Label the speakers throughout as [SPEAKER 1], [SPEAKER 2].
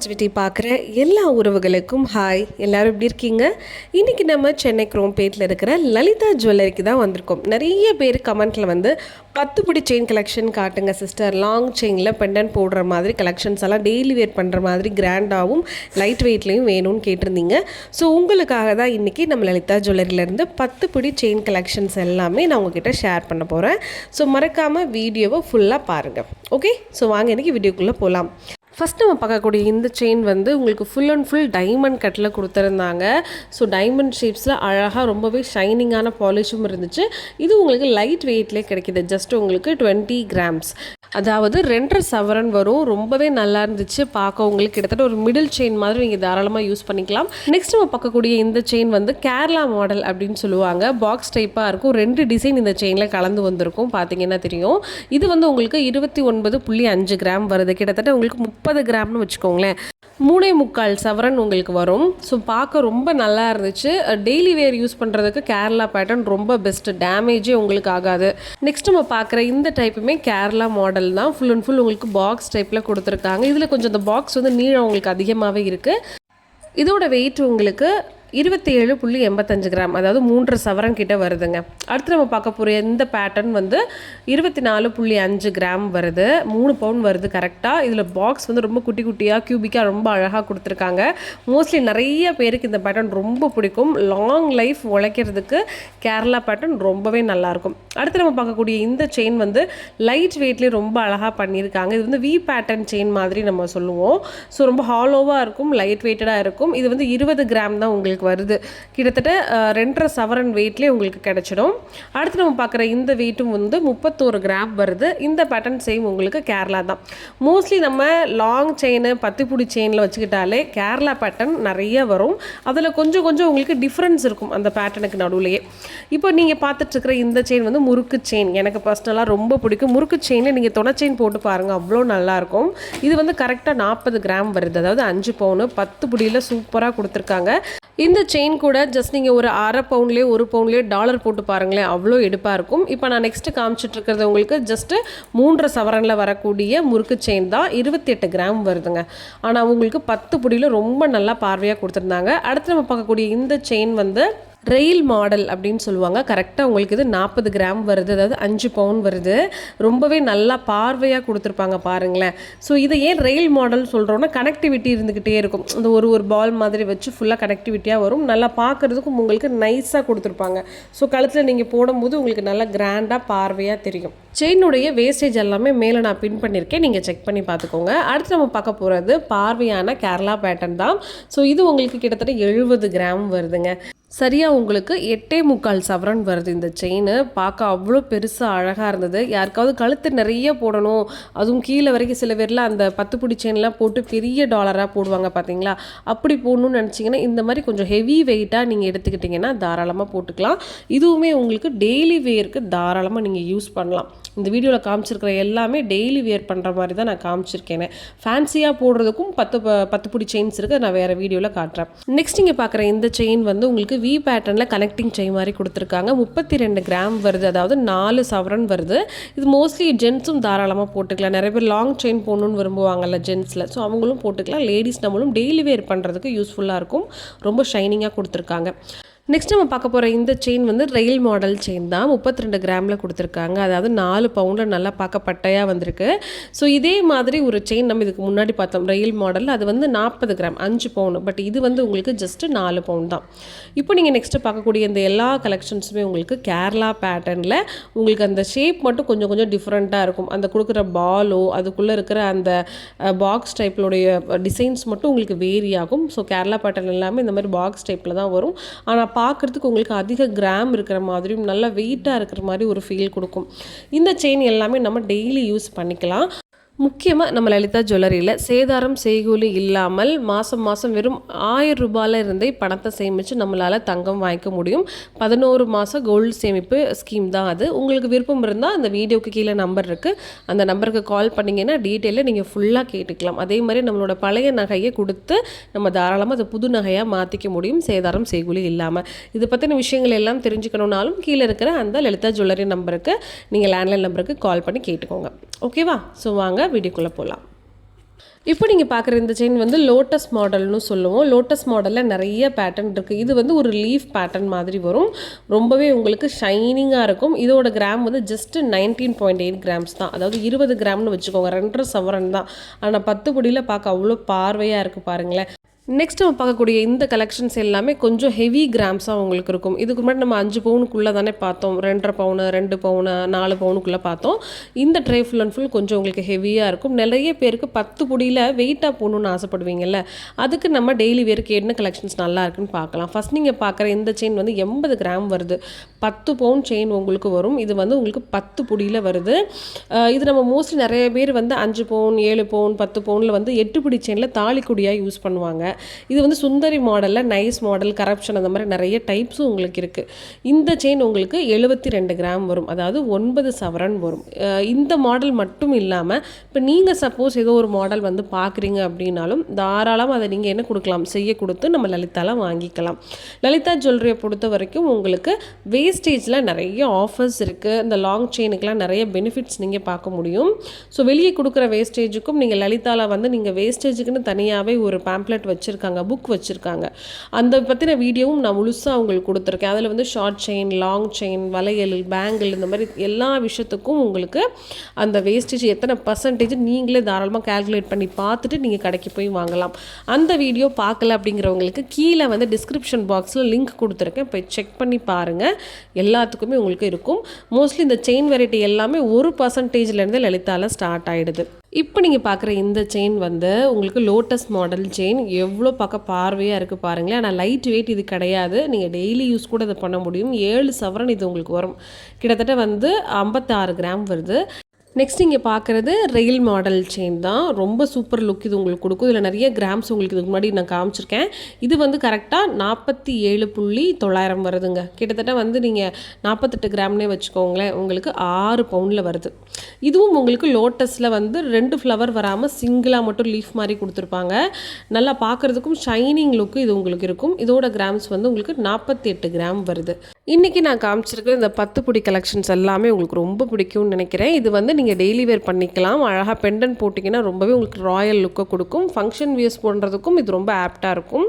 [SPEAKER 1] Positivity பார்க்குற எல்லா உறவுகளுக்கும் ஹாய். எல்லோரும் எப்படி இருக்கீங்க? இன்றைக்கி நம்ம சென்னை குரோம்பேட்டில் இருக்கிற லலிதா ஜுவல்லரிக்கு தான் வந்திருக்கோம். நிறைய பேர் கமெண்ட்டில் வந்து 10 பிடி செயின் கலெக்ஷன் காட்டுங்க சிஸ்டர், லாங் செயினில் பெண்டன்ட் போடுற மாதிரி கலெக்ஷன்ஸ் எல்லாம் டெய்லி வேர் பண்ணுற மாதிரி கிராண்டாகவும் லைட் வெயிட்லேயும் வேணும்னு கேட்டிருந்தீங்க. ஸோ உங்களுக்காக தான் இன்றைக்கி நம்ம லலிதா ஜுவல்லரியிலேருந்து 10 பிடி செயின் கலெக்ஷன்ஸ் எல்லாமே நான் உங்ககிட்ட ஷேர் பண்ண போகிறேன். ஸோ மறக்காமல் வீடியோவை ஃபுல்லாக பாருங்கள். ஓகே, ஸோ வாங்க இன்றைக்கி வீடியோக்குள்ளே போகலாம். ஃபஸ்ட் நம்ம பார்க்கக்கூடிய இந்த செயின் வந்து உங்களுக்கு ஃபுல் அண்ட் ஃபுல் டைமண்ட் கட்டில் கொடுத்துருந்தாங்க. ஸோ டைமண்ட் ஷேப்ஸில் அழகாக ரொம்பவே ஷைனிங்கான பாலிஷும் இருந்துச்சு. இது உங்களுக்கு லைட் வெயிட்லேயே கிடைக்கிது. ஜஸ்ட் உங்களுக்கு 20 கிராம்ஸ், அதாவது 2.5 சவரன் வரும். ரொம்பவே நல்லா இருந்துச்சு பார்க்க. உங்களுக்கு கிட்டத்தட்ட ஒரு மிடில் செயின் மாதிரி நீங்கள் தாராளமாக யூஸ் பண்ணிக்கலாம். நெக்ஸ்ட் நம்ம பார்க்கக்கூடிய இந்த செயின் வந்து கேரளா மாடல் அப்படின்னு சொல்லுவாங்க. பாக்ஸ் டைப்பாக இருக்கும். 2 டிசைன் இந்த செயினில் கலந்து வந்திருக்கும், பார்த்தீங்கன்னா தெரியும். இது வந்து உங்களுக்கு 29.5 கிராம் வருது. கிட்டத்தட்ட உங்களுக்கு 30 கிராம்னு வச்சுக்கோங்களேன். 3.25 சவரன் உங்களுக்கு வரும். ஸோ பார்க்க ரொம்ப நல்லா இருந்துச்சு. டெய்லி வேர் யூஸ் பண்ணுறதுக்கு கேரளா பேட்டர்ன் ரொம்ப பெஸ்ட்டு, டேமேஜே உங்களுக்கு ஆகாது. நெக்ஸ்ட் நம்ம பார்க்குற இந்த டைப்புமே கேரளா மாடல் தான். ஃபுல் அண்ட் ஃபுல் உங்களுக்கு பாக்ஸ் டைப்பில் கொடுத்துருக்காங்க. இதில் கொஞ்சம் இந்த பாக்ஸ் வந்து நீளம் உங்களுக்கு அதிகமாகவே இருக்குது. இதோட வெயிட் உங்களுக்கு 27.85 கிராம், அதாவது 3.5 சவரன் கிட்ட வருதுங்க. அடுத்து நம்ம பார்க்க போகிற இந்த பேட்டர்ன் வந்து 24.5 கிராம் வருது. 3 பவுன் வருது கரெக்டாக. இதில் பாக்ஸ் வந்து ரொம்ப குட்டி குட்டியாக கியூபிக்காக ரொம்ப அழகாக கொடுத்துருக்காங்க. மோஸ்ட்லி நிறைய பேருக்கு இந்த பேட்டர்ன் ரொம்ப பிடிக்கும். லாங் லைஃப் உழைக்கிறதுக்கு கேரளா பேட்டர்ன் ரொம்பவே நல்லாயிருக்கும். அடுத்து நம்ம பார்க்கக்கூடிய இந்த செயின் வந்து லைட் வெயிட்லேயே ரொம்ப அழகாக பண்ணியிருக்காங்க. இது வந்து வி பேட்டர்ன் செயின் மாதிரி நம்ம சொல்லுவோம். ஸோ ரொம்ப ஹாலோவாக இருக்கும், லைட் வெயிட்டடாக இருக்கும். இது வந்து 20 கிராம் தான் உங்களுக்கு வருது. கிட்டத்தட்ட 2.5 சவரன் வெயிட்லேயே உங்களுக்கு கிடைச்சிடும். அடுத்து நம்ம பார்க்குற இந்த வெயிட்டும் வந்து 31 கிராம் வருது. இந்த பேட்டர்ன் சேம் உங்களுக்கு கேரளா தான். மோஸ்ட்லி நம்ம லாங் செயின் 10 பிடி செயினில் வச்சுக்கிட்டாலே கேரளா பேட்டர்ன் நிறைய வரும். அதில் கொஞ்சம் கொஞ்சம் உங்களுக்கு டிஃப்ரென்ஸ் இருக்கும் அந்த பேட்டர்னுக்கு நடுவுலையே. இப்போ நீங்கள் பார்த்துட்ருக்கிற இந்த செயின் வந்து முறுக்கு செயின். எனக்கு பர்சனலாக ரொம்ப பிடிக்கும். முறுக்கு செயினில் நீங்கள் துணை செயின் போட்டு பாருங்கள், அவ்வளோ நல்லாயிருக்கும். இது வந்து கரெக்டாக 40 கிராம் வருது, அதாவது 5 பவுனு. 10 பிடியில் சூப்பராக கொடுத்துருக்காங்க. இந்த செயின் கூட ஜஸ்ட் நீங்கள் ஒரு அரை பவுண்ட்லேயே 1 பவுண்ட்லேயே டாலர் போட்டு பாருங்களேன், அவ்வளோ எடுப்பாக இருக்கும். இப்போ நான் நெக்ஸ்ட்டு காமிச்சிட்ருக்கிறது உங்களுக்கு ஜஸ்ட்டு 3.5 சவரனில் வரக்கூடிய முறுக்கு செயின் தான். 28 கிராம் வருதுங்க. ஆனால் உங்களுக்கு 10 பிடியில் ரொம்ப நல்லா பார்வையாக கொடுத்துருந்தாங்க. அடுத்து நம்ம பார்க்கக்கூடிய இந்த செயின் வந்து ரெயில் மாடல் அப்படின்னு சொல்லுவாங்க. கரெக்டாக உங்களுக்கு இது 40 கிராம் வருது, அதாவது 5 பவுன் வருது. ரொம்பவே நல்லா பார்வையாக கொடுத்துருப்பாங்க பாருங்களேன். ஸோ இதை ஏன் ரெயில் மாடல் சொல்கிறோன்னா, கனெக்டிவிட்டி இருந்துக்கிட்டே இருக்கும். இந்த ஒரு பால் மாதிரி வச்சு ஃபுல்லாக கனெக்டிவிட்டியாக வரும். நல்லா பார்க்குறதுக்கும் உங்களுக்கு நைஸாக கொடுத்துருப்பாங்க. ஸோ கழுத்தில் நீங்கள் போடும்போது உங்களுக்கு நல்லா கிராண்டாக பார்வையாக தெரியும். செயினுடைய வேஸ்டேஜ் எல்லாமே மேலே நான் பின் பண்ணியிருக்கேன், நீங்கள் செக் பண்ணி பார்த்துக்கோங்க. அடுத்து நம்ம பார்க்க போகிறது பார்வையான கேரளா பேட்டர்ன் தான். ஸோ இது உங்களுக்கு கிட்டத்தட்ட 70 கிராம் வருதுங்க. சரியாக உங்களுக்கு 8.25 சவரன் வருது. இந்த செயின் பார்க்க அவ்வளோ பெருசாக அழகாக இருந்தது. யாருக்காவது கழுத்து நிறைய போடணும், அதுவும் கீழே வரைக்கும் சில பேர்லாம் அந்த 10 பிடி செயின்லாம் போட்டு பெரிய டாலராக போடுவாங்க பார்த்தீங்களா, அப்படி போடணும்னு நினச்சிங்கன்னா இந்த மாதிரி கொஞ்சம் ஹெவி வெயிட்டாக நீங்கள் எடுத்துக்கிட்டிங்கன்னா தாராளமாக போட்டுக்கலாம். இதுவுமே உங்களுக்கு டெய்லி வேருக்கு தாராளமாக நீங்கள் யூஸ் பண்ணலாம். இந்த வீடியோவில் காமிச்சிருக்கிற எல்லாமே டெய்லி வேர் பண்ணுற மாதிரி தான் நான் காமிச்சிருக்கேன். ஃபேன்சியாக போடுறதுக்கும் 10 பிடி செயின்ஸ் இருக்குது, நான் வேறு வீடியோவில் காட்டுறேன். நெக்ஸ்ட் நீங்கள் பார்க்குற இந்த செயின் வந்து உங்களுக்கு வி பேட்டர்னில் கனெக்டிங் செயின் மாதிரி கொடுத்துருக்காங்க. 32 கிராம் வருது, அதாவது 4 சவரன் வருது. இது மோஸ்ட்லி ஜென்ஸும் தாராளமாக போட்டுக்கலாம். நிறைய பேர் லாங் செயின் போடணுன்னு விரும்புவாங்கல்ல ஜென்ஸில், ஸோ அவங்களும் போட்டுக்கலாம். லேடிஸ் நம்மளும் டெய்லி வேர் பண்ணுறதுக்கு யூஸ்ஃபுல்லாக இருக்கும். ரொம்ப ஷைனிங்காக கொடுத்துருக்காங்க. நெக்ஸ்ட் நம்ம பார்க்க போகிற இந்த செயின் வந்து ரெயில் மாடல் செயின் தான். 32 கிராமில் கொடுத்துருக்காங்க, அதாவது 4 பவுண்டில் நல்லா பார்க்க பட்டையாக வந்திருக்கு. ஸோ இதே மாதிரி ஒரு செயின் நம்ம இதுக்கு முன்னாடி பார்த்தோம் ரெயில் மாடல், அது வந்து 40 கிராம் 5 பவுண்டு. பட் இது வந்து உங்களுக்கு ஜஸ்ட்டு 4 பவுண்ட் தான். இப்போ நீங்கள் நெக்ஸ்ட்டு பார்க்கக்கூடிய இந்த எல்லா கலெக்ஷன்ஸுமே உங்களுக்கு கேரளா பேட்டர்னில் உங்களுக்கு அந்த ஷேப் மட்டும் கொஞ்சம் கொஞ்சம் டிஃப்ரெண்ட்டாக இருக்கும். அந்த கொடுக்குற பாலோ அதுக்குள்ளே இருக்கிற அந்த பாக்ஸ் டைப்லுடைய டிசைன்ஸ் மட்டும் உங்களுக்கு வேரி ஆகும். ஸோ கேரளா பேட்டர்ன் எல்லாமே இந்த மாதிரி பாக்ஸ் டைப்பில் தான் வரும். ஆனால் பார்க்குறதுக்கு உங்களுக்கு அதிக கிராம் இருக்கிற மாதிரியும் நல்லா வெயிட்டாக இருக்கிற மாதிரி ஒரு ஃபீல் கொடுக்கும். இந்த செயின் எல்லாமே நம்ம டெய்லி யூஸ் பண்ணிக்கலாம். முக்கியமாக நம்ம லலிதா ஜுவல்லரியில் சேதாரம் செய்கூலி இல்லாமல் மாதம் மாதம் வெறும் 1000 ரூபாயில் இருந்தே பணத்தை சேமித்து நம்மளால் தங்கம் வாங்கிக்க முடியும். 11 மாதம் கோல்டு சேமிப்பு ஸ்கீம் தான் அது. உங்களுக்கு விருப்பம் இருந்தால் அந்த வீடியோக்கு கீழே நம்பர் இருக்குது, அந்த நம்பருக்கு கால் பண்ணிங்கன்னா டீட்டெயிலில் நீங்கள் ஃபுல்லாக கேட்டுக்கலாம். அதே மாதிரி நம்மளோட பழைய நகையை கொடுத்து நம்ம தாராளமாக அதை புது நகையாக மாற்றிக்க முடியும், சேதாரம் செய்கூலி இல்லாமல். இதை பற்றின விஷயங்கள் எல்லாம் தெரிஞ்சுக்கணுன்னாலும் கீழே இருக்கிற அந்த லலிதா ஜுவல்லரி நம்பருக்கு நீங்கள் லேண்ட்லைன் நம்பருக்கு கால் பண்ணி கேட்டுக்கோங்க. ஓகேவா? ஸோ வாங்க வீடியோக்குள்ளே போகலாம். இப்போ நீங்கள் பார்க்குற இந்த செயின் வந்து லோட்டஸ் மாடல்னு சொல்லுவோம். லோட்டஸ் மாடலில் நிறைய பேட்டர்ன் இருக்குது. இது வந்து ஒரு லீஃப் பேட்டர்ன் மாதிரி வரும். ரொம்பவே உங்களுக்கு ஷைனிங்காக இருக்கும். இதோட கிராம் வந்து ஜஸ்ட் 19.8 கிராம்ஸ் தான். அதாவது 20 கிராம்னு வச்சுக்கோங்க. 2.5 சவரன் தான். ஆனால் 10 பொடியில் பார்க்க அவ்வளோ பார்வையாக இருக்குது பாருங்களேன். நெக்ஸ்ட் நம்ம பார்க்கக்கூடிய இந்த கலெக்ஷன்ஸ் எல்லாமே கொஞ்சம் ஹெவி கிராம்ஸாக உங்களுக்கு இருக்கும். இதுக்கு முன்னாடி நம்ம 5 பவுனுக்குள்ளே தானே பார்த்தோம். 2.5 பவுனு 2 பவுனு 4 பவுனுக்குள்ளே பார்த்தோம். இந்த ட்ரே ஃபுல் அண்ட் ஃபுல் கொஞ்சம் உங்களுக்கு ஹெவியாக இருக்கும். நிறைய பேருக்கு 10 பொடியில் வெயிட்டாக போகணுன்னு ஆசைப்படுவீங்கல்ல, அதுக்கு நம்ம டெய்லி வேருக்கு என்ன கலெக்ஷன்ஸ் நல்லா இருக்குன்னு பார்க்கலாம். ஃபஸ்ட் நீங்கள் பார்க்குற இந்த செயின் வந்து 80 கிராம் வருது. 10 பவுன் செயின் உங்களுக்கு வரும். இது வந்து உங்களுக்கு 10 பொடியில் வருது. இது நம்ம மோஸ்ட்லி நிறைய பேர் வந்து 5 பவுன் 7 பவுன் 10 பவுனில் வந்து 8 பிடி செயினில் தாலிக்குடியாக யூஸ் பண்ணுவாங்க. இது வந்து சுந்தரி மாடலில் நைஸ் மாடல், கரப்ஷன் அந்த மாதிரி நிறைய டைப்ஸும் உங்களுக்கு இருக்குது. இந்த செயின் உங்களுக்கு 72 கிராம் வரும். அதாவது 9 சவரன் வரும். இந்த மாடல் மட்டும் இல்லாமல் இப்போ நீங்கள் சப்போஸ் ஏதோ ஒரு மாடல் வந்து பார்க்குறீங்க அப்படின்னாலும் தாராளமாக அதை நீங்கள் என்ன கொடுக்கலாம், செய்ய கொடுத்து நம்ம லலிதாவில் வாங்கிக்கலாம். லலிதா ஜுவல்லரியை பொறுத்த வரைக்கும் உங்களுக்கு வேஸ்டேஜில் நிறைய ஆஃபர்ஸ் இருக்குது. இந்த லாங் செயினுக்கெலாம் நிறைய பெனிஃபிட்ஸ் நீங்கள் பார்க்க முடியும். ஸோ வெளியே கொடுக்குற வேஸ்டேஜுக்கும் நீங்கள் லலிதாவில் வந்து நீங்கள் வேஸ்டேஜுக்குன்னு தனியாகவே ஒரு பேம்ப்ளெட் வச்சுருக்காங்க, புக் வச்சுருக்காங்க. அந்த பற்றின வீடியோவும் நான் முழுசாக உங்களுக்கு கொடுத்துருக்கேன். அதில் வந்து ஷார்ட் செயின், லாங் செயின், வளையல், பேங்கிள் இந்த மாதிரி எல்லா விஷயத்துக்கும் உங்களுக்கு அந்த வேஸ்டேஜ் எத்தனை பர்சன்டேஜ் நீங்களே தாராளமாக கேல்குலேட் பண்ணி பார்த்துட்டு நீங்கள் கடைக்கு போய் வாங்கலாம். அந்த வீடியோ பார்க்கல அப்படிங்கிறவங்களுக்கு கீழே வந்து டிஸ்கிரிப்ஷன் பாக்ஸில் லிங்க் கொடுத்துருக்கேன், போய் செக் பண்ணி பாருங்கள். எல்லாத்துக்குமே உங்களுக்கு இருக்கும். மோஸ்ட்லி இந்த செயின் வெரைட்டி எல்லாமே 1% லலிதாவில் ஸ்டார்ட் ஆகிடுது. இப்போ நீங்கள் பார்க்குற இந்த செயின் வந்து உங்களுக்கு லோட்டஸ் மாடல் செயின். எவ்வளோ பார்க்க பார்வையாக இருக்குது பாருங்களேன். ஆனால் லைட் வெயிட் இது கிடையாது. நீங்கள் டெய்லி யூஸ் கூட இதை பண்ண முடியும். 7 சவரன் இது உங்களுக்கு வரும். கிட்டத்தட்ட வந்து 56 கிராம் வருது. நெக்ஸ்ட் இங்கே பார்க்குறது ரெயில் மாடல் செயின் தான். ரொம்ப சூப்பர் லுக் இது உங்களுக்கு கொடுக்கும். இதில் நிறைய கிராம்ஸ் உங்களுக்கு இதுக்கு முன்னாடி நான் காமிச்சிருக்கேன். இது வந்து கரெக்டாக 47.900 வருதுங்க. கிட்டத்தட்ட வந்து நீங்கள் 48 கிராம்னே வச்சுக்கோங்களேன். உங்களுக்கு 6 பவுனில் வருது. இதுவும் உங்களுக்கு லோட்டஸில் வந்து 2 ஃப்ளவர் வராமல் சிங்கிளாக மட்டும் லீஃப் மாதிரி கொடுத்துருப்பாங்க. நல்லா பார்க்குறதுக்கும் ஷைனிங் லுக்கு இது உங்களுக்கு இருக்கும். இதோட கிராம்ஸ் வந்து உங்களுக்கு 48 கிராம் வருது. இன்றைக்கி நான் காமிச்சிருக்கிற இந்த 10 பொடி கலெக்ஷன்ஸ் எல்லாமே உங்களுக்கு ரொம்ப பிடிக்கும்னு நினைக்கிறேன். இது வந்து நீங்கள் டெய்லி வேர் பண்ணிக்கலாம். அழகாக பெண்டன் போட்டிங்கன்னா ரொம்பவே உங்களுக்கு ராயல் லுக்கை கொடுக்கும். ஃபங்க்ஷன் வியர்ஸ் போடுறதுக்கும் இது ரொம்ப ஆப்டாக இருக்கும்.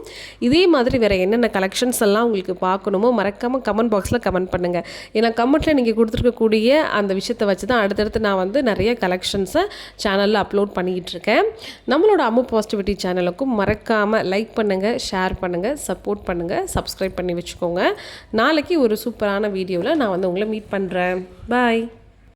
[SPEAKER 1] இதே மாதிரி வேறு என்னென்ன கலெக்ஷன்ஸ் எல்லாம் உங்களுக்கு பார்க்கணுமோ மறக்காமல் கமெண்ட் பாக்ஸில் கமெண்ட் பண்ணுங்கள். ஏன்னா கமெண்ட்டில் நீங்கள் கொடுத்துருக்கக்கூடிய அந்த விஷயத்தை வச்சு தான் அடுத்தடுத்து நான் வந்து நிறைய கலெக்ஷன்ஸை சேனலில் அப்லோட் பண்ணிக்கிட்டு இருக்கேன். நம்மளோட அம்மு பாசிட்டிவிட்டி சேனலுக்கும் மறக்காமல் லைக் பண்ணுங்கள், ஷேர் பண்ணுங்கள், சப்போர்ட் பண்ணுங்கள், சப்ஸ்கிரைப் பண்ணி வச்சுக்கோங்க. நாளைக்கு ஒரு சூப்பரான வீடியோவில் நான் வந்து உங்களை மீட் பண்ணுறேன். பாய்.